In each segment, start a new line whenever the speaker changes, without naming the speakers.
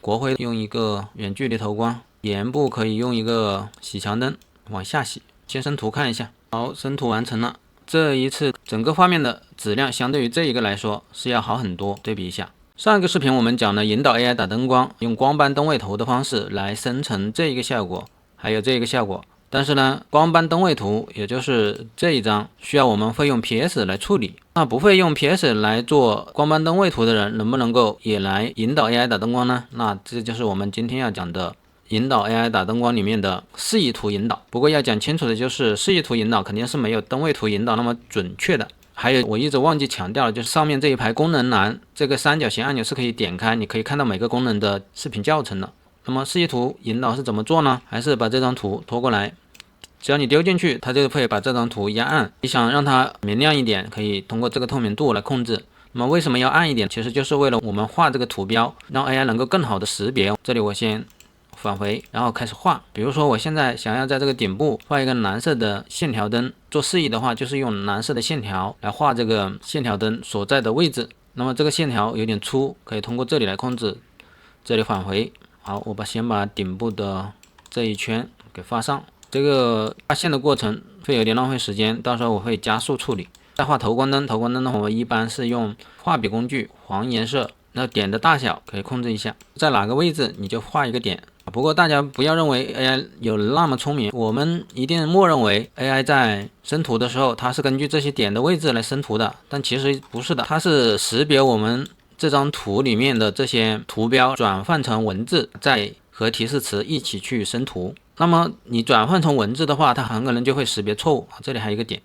国徽用一个远距离投光，眼部可以用一个洗墙灯往下洗。先生图看一下，好，生图完成了。这一次整个画面的质量相对于这一个来说是要好很多，对比一下。上一个视频我们讲了引导 AI 打灯光，用光斑灯位图的方式来生成这一个效果，还有这一个效果。但是呢，光斑灯位图也就是这一张需要我们会用 PS 来处理。那不会用 PS 来做光斑灯位图的人，能不能够也来引导 AI 打灯光呢？那这就是我们今天要讲的引导 AI 打灯光里面的示意图引导。不过要讲清楚的就是示意图引导肯定是没有灯位图引导那么准确的。还有我一直忘记强调了，就是上面这一排功能栏这个三角形按钮是可以点开，你可以看到每个功能的视频教程的。那么示意图引导是怎么做呢？还是把这张图拖过来，只要你丢进去，它就会把这张图压暗。你想让它明亮一点，可以通过这个透明度来控制。那么为什么要暗一点？其实就是为了我们画这个图标，让 AI 能够更好的识别。这里我先返回，然后开始画。比如说我现在想要在这个顶部画一个蓝色的线条灯，做示意的话就是用蓝色的线条来画这个线条灯所在的位置。那么这个线条有点粗，可以通过这里来控制。这里返回，好，我先把顶部的这一圈给画上。这个画线的过程会有点浪费时间，到时候我会加速处理。在画头光灯的话，我一般是用画笔工具黄颜色，那点的大小可以控制一下，在哪个位置你就画一个点。不过大家不要认为 AI 有那么聪明，我们一定默认为 AI 在生图的时候，它是根据这些点的位置来生图的，但其实不是的，它是识别我们这张图里面的这些图标，转换成文字，再和提示词一起去生图。那么你转换成文字的话，它很可能就会识别错误。这里还有一个点，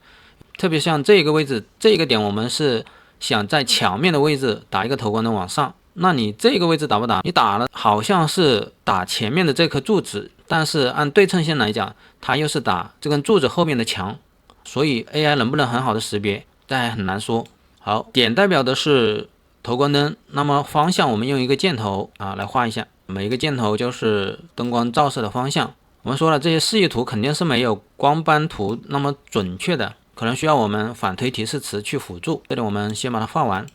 特别像这个位置，这个点我们是想在墙面的位置打一个投光灯往上，那你这个位置打不打？你打了好像是打前面的这颗柱子，但是按对称线来讲，它又是打这根柱子后面的墙，所以 AI 能不能很好的识别，这还很难说。好，点代表的是投光灯，那么方向我们用一个箭头来画一下，每一个箭头就是灯光照射的方向。我们说了，这些示意图肯定是没有光斑图那么准确的，可能需要我们反推提示词去辅助。这里我们先把它画完。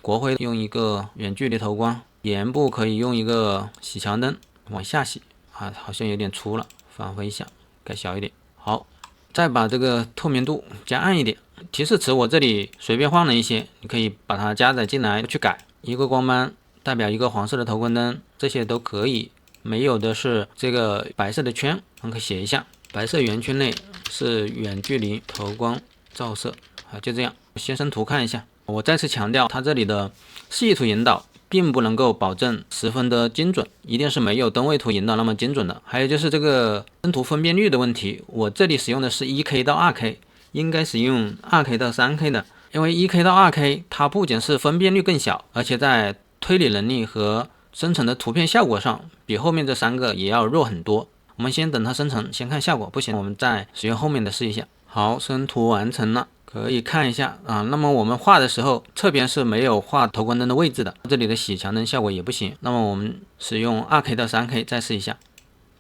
国徽用一个远距离投光，眼部可以用一个洗墙灯往下洗好像有点粗了，返回一下，改小一点。好，再把这个透明度加暗一点。提示词我这里随便换了一些，你可以把它加载进来去改。一个光斑代表一个黄色的投光灯，这些都可以。没有的是这个白色的圈，我们可以写一下，白色圆圈内是远距离投光照射。好，就这样。先生图看一下。我再次强调，它这里的示意图引导并不能够保证十分的精准，一定是没有灯位图引导那么精准的。还有就是这个生图分辨率的问题，我这里使用的是 1K 到 2K， 应该使用 2K 到 3K 的，因为 1K 到 2K 它不仅是分辨率更小，而且在推理能力和生成的图片效果上比后面这三个也要弱很多。我们先等它生成，先看效果，不行我们再使用后面的试一下。好，生图完成了，可以看一下那么我们画的时候侧边是没有画投光灯的位置的，这里的洗墙灯效果也不行。那么我们使用 2K 到 3K 再试一下。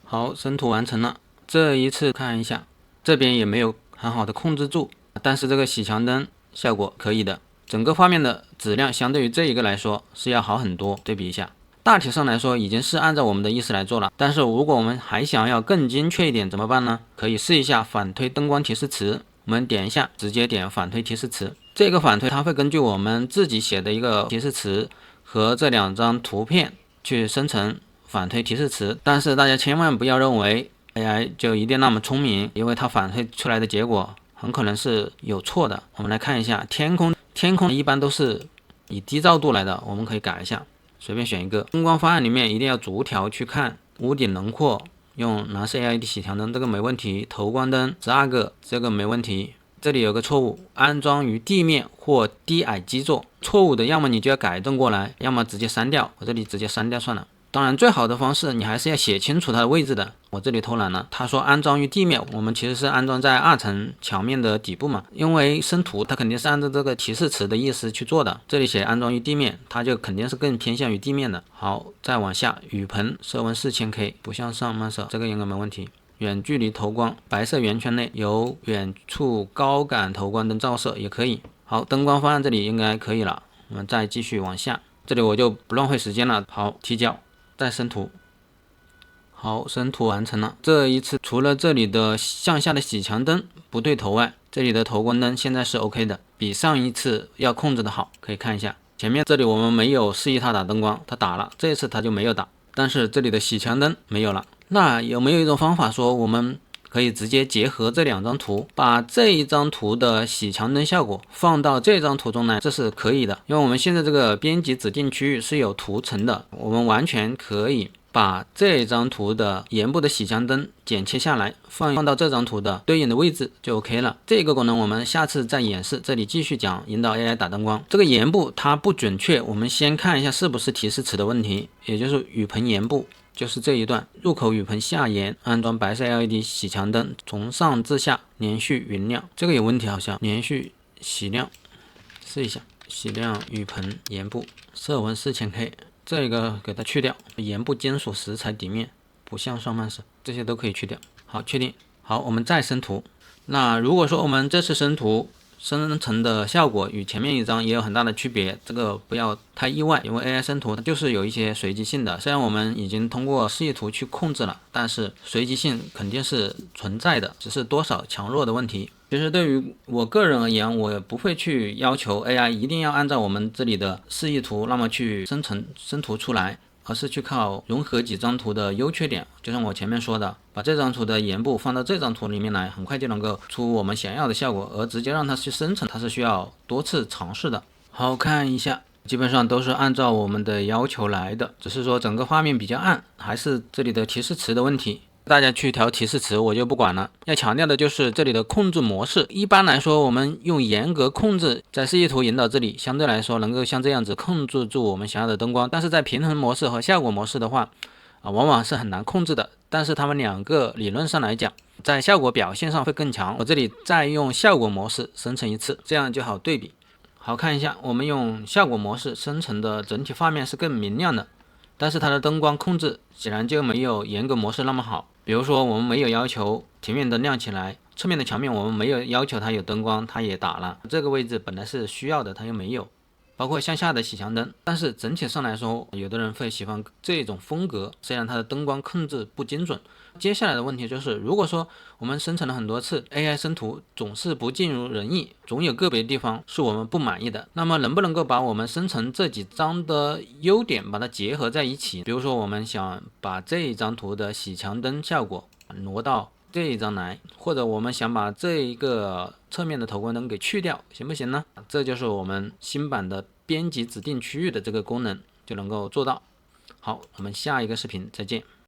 好，生图完成了。这一次看一下，这边也没有很好的控制住，但是这个洗墙灯效果可以的，整个画面的质量相对于这一个来说是要好很多，对比一下。大体上来说已经是按照我们的意思来做了，但是如果我们还想要更精确一点怎么办呢？可以试一下反推灯光提示词。我们点一下，直接点反推提示词。这个反推它会根据我们自己写的一个提示词和这两张图片去生成反推提示词。但是大家千万不要认为 AI 就一定那么聪明，因为它反推出来的结果很可能是有错的。我们来看一下天空一般都是以低照度来的，我们可以改一下，随便选一个。灯光方案里面一定要逐条去看，屋顶轮廓用蓝色 LED 洗墙灯，这个没问题。投光灯12个，这个没问题。这里有个错误，安装于地面或低矮基座。错误的要么你就要改正过来，要么直接删掉。我这里直接删掉算了。当然最好的方式你还是要写清楚它的位置的。我这里偷懒了，他说安装于地面，我们其实是安装在2层墙面的底部嘛，因为生图它肯定是按照这个提示词的意思去做的。这里写安装于地面，它就肯定是更偏向于地面的。好，再往下，雨棚色温4000K， 不向上慢色，这个应该没问题。远距离投光，白色圆圈内由远处高感投光灯照射也可以。好，灯光方案这里应该可以了，我们再继续往下，这里我就不浪费时间了。好，提交。再生图。好，生图完成了。这一次除了这里的向下的洗墙灯不对头外，这里的头光灯现在是 OK 的，比上一次要控制的好。可以看一下，前面这里我们没有示意它打灯光，它打了，这一次它就没有打。但是这里的洗墙灯没有了。那有没有一种方法说我们可以直接结合这两张图，把这一张图的洗墙灯效果放到这张图中来？这是可以的，因为我们现在这个编辑指定区域是有图层的，我们完全可以把这张图的沿部的洗墙灯剪切下来，放到这张图的对应的位置就 OK 了。这个功能我们下次再演示，这里继续讲引导 AI 打灯光。这个沿部它不准确，我们先看一下是不是提示词的问题，也就是雨棚沿部，就是这一段入口雨棚下沿安装白色 LED 洗墙灯，从上至下连续匀亮，这个有问题，好像连续洗亮，试一下，洗亮雨棚沿部，色温4000K。这个给它去掉，沿部金属石材底面不向上漫射，这些都可以去掉。好，确定。好，我们再生图。那如果说我们这次生图生成的效果与前面一张也有很大的区别，这个不要太意外，因为 AI 生图它就是有一些随机性的。虽然我们已经通过示意图去控制了，但是随机性肯定是存在的，只是多少强弱的问题。其实对于我个人而言，我也不会去要求 AI 一定要按照我们这里的示意图那么去生图出来，而是去靠融合几张图的优缺点。就像我前面说的，把这张图的沿部放到这张图里面来，很快就能够出我们想要的效果，而直接让它去生成，它是需要多次尝试的。好，看一下，基本上都是按照我们的要求来的，只是说整个画面比较暗，还是这里的提示词的问题。大家去调提示词我就不管了，要强调的就是这里的控制模式。一般来说我们用严格控制，在示意图引导这里相对来说能够像这样子控制住我们想要的灯光，但是在平衡模式和效果模式的话往往是很难控制的。但是它们两个理论上来讲，在效果表现上会更强。我这里再用效果模式生成一次，这样就好对比。好，看一下，我们用效果模式生成的整体画面是更明亮的，但是它的灯光控制显然就没有严格模式那么好。比如说我们没有要求平面灯亮起来，侧面的墙面我们没有要求它有灯光，它也打了。这个位置本来是需要的，它又没有。包括向下的洗墙灯，但是整体上来说，有的人会喜欢这种风格，虽然它的灯光控制不精准。接下来的问题就是，如果说我们生成了很多次 AI 生图总是不尽如人意，总有个别地方是我们不满意的，那么能不能够把我们生成这几张的优点把它结合在一起？比如说我们想把这一张图的洗墙灯效果挪到这一张来，或者我们想把这一个侧面的头光灯给去掉，行不行呢？这就是我们新版的编辑指定区域的这个功能就能够做到。好，我们下一个视频再见。